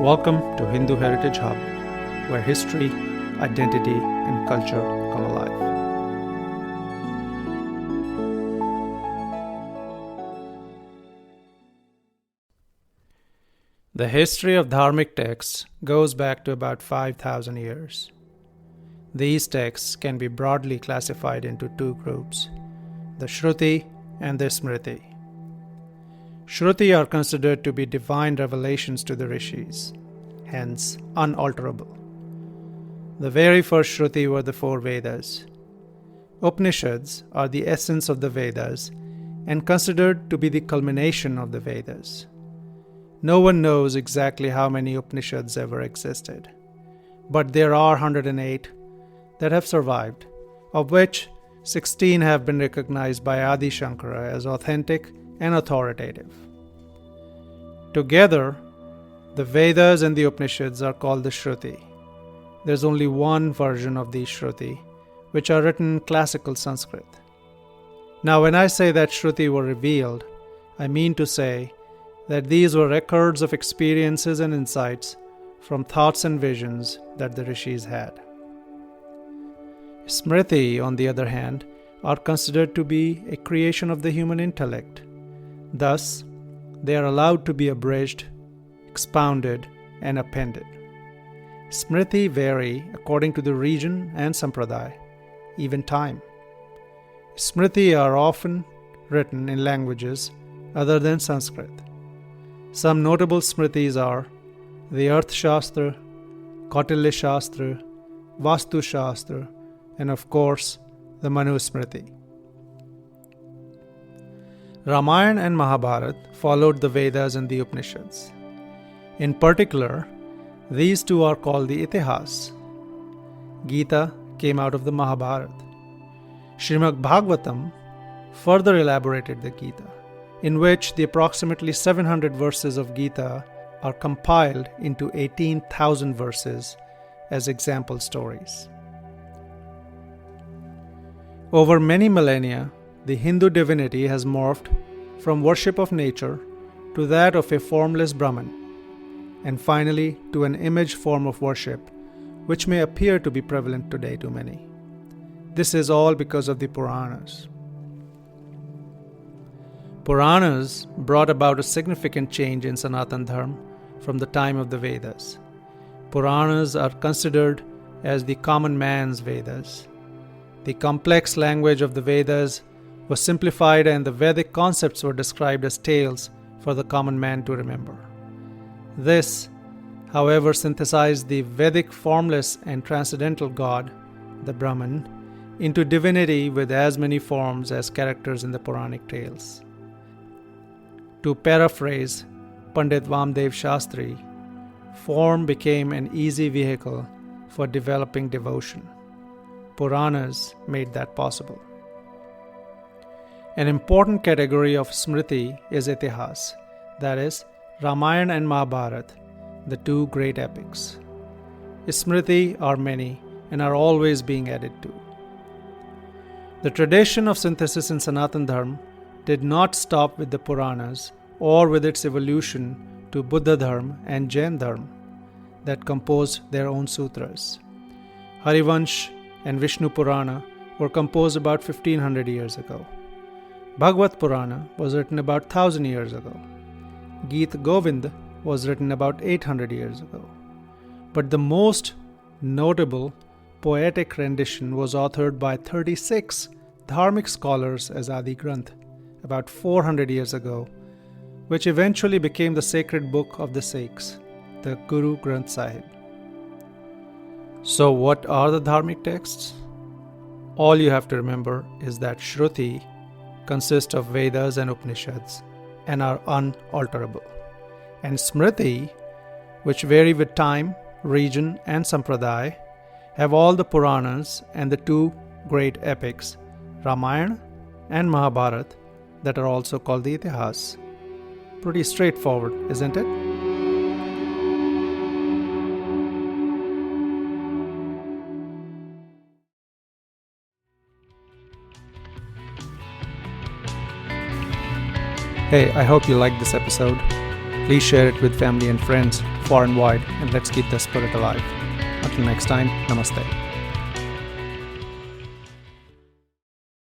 Welcome to Hindu Heritage Hub, where history, identity, and culture come alive. The history of dharmic texts goes back to about 5,000 years. These texts can be broadly classified into two groups, the Śruti and the Smriti. Śruti are considered to be divine revelations to the rishis, hence unalterable. The very first Śruti were the four Vedas. Upanishads are the essence of the Vedas and considered to be the culmination of the Vedas. No one knows exactly how many Upanishads ever existed, but there are 108 that have survived, of which 16 have been recognized by Adi Shankara as authentic and authoritative. Together, the Vedas and the Upanishads are called the Śruti. There's only one version of these Śruti, which are written in classical Sanskrit. Now, when I say that Śruti were revealed, I mean to say that these were records of experiences and insights from thoughts and visions that the rishis had. Smriti, on the other hand, are considered to be a creation of the human intellect. Thus, they are allowed to be abridged, expounded, and appended. Smriti vary according to the region and sampradaya, even time. Smriti are often written in languages other than Sanskrit. Some notable Smritis are the Arth Shastra, Kautilya Shastra, Vastu Shastra, and of course, the Manu Smriti. Ramayana and Mahabharata followed the Vedas and the Upanishads. In particular, these two are called the Itihas. Gita came out of the Mahabharata. Srimad Bhagavatam further elaborated the Gita, in which the approximately 700 verses of Gita are compiled into 18,000 verses as example stories. Over many millennia, the Hindu divinity has morphed from worship of nature to that of a formless Brahman, and finally to an image form of worship which may appear to be prevalent today to many. This is all because of the Puranas. Puranas brought about a significant change in Sanatan Dharma from the time of the Vedas. Puranas are considered as the common man's Vedas. The complex language of the Vedas was simplified and the Vedic concepts were described as tales for the common man to remember. This, however, synthesized the Vedic formless and transcendental God, the Brahman, into divinity with as many forms as characters in the Puranic tales. To paraphrase Pandit Vamdev Shastri, form became an easy vehicle for developing devotion. Puranas made that possible. An important category of Smriti is Itihas, that is, Ramayana and Mahabharata, the two great epics. Smriti are many and are always being added to. The tradition of synthesis in Sanatan Dharma did not stop with the Puranas or with its evolution to Buddha Dharma and Jain Dharma that composed their own sutras. Harivansh and Vishnu Purana were composed about 1500 years ago. Bhagavad Purana was written about 1000 years ago. Gita Govind was written about 800 years ago. But the most notable poetic rendition was authored by 36 dharmic scholars as Adi Granth about 400 years ago, which eventually became the sacred book of the Sikhs, the Guru Granth Sahib. So what are the dharmic texts? All you have to remember is that Śruti consist of Vedas and Upanishads and are unalterable. And Smriti, which vary with time, region, and sampradaya, have all the Puranas and the two great epics, Ramayana and Mahabharata, that are also called the Itihas. Pretty straightforward, isn't it? Hey, I hope you liked this episode. Please share it with family and friends far and wide, and let's keep the spirit alive. Until next time, namaste.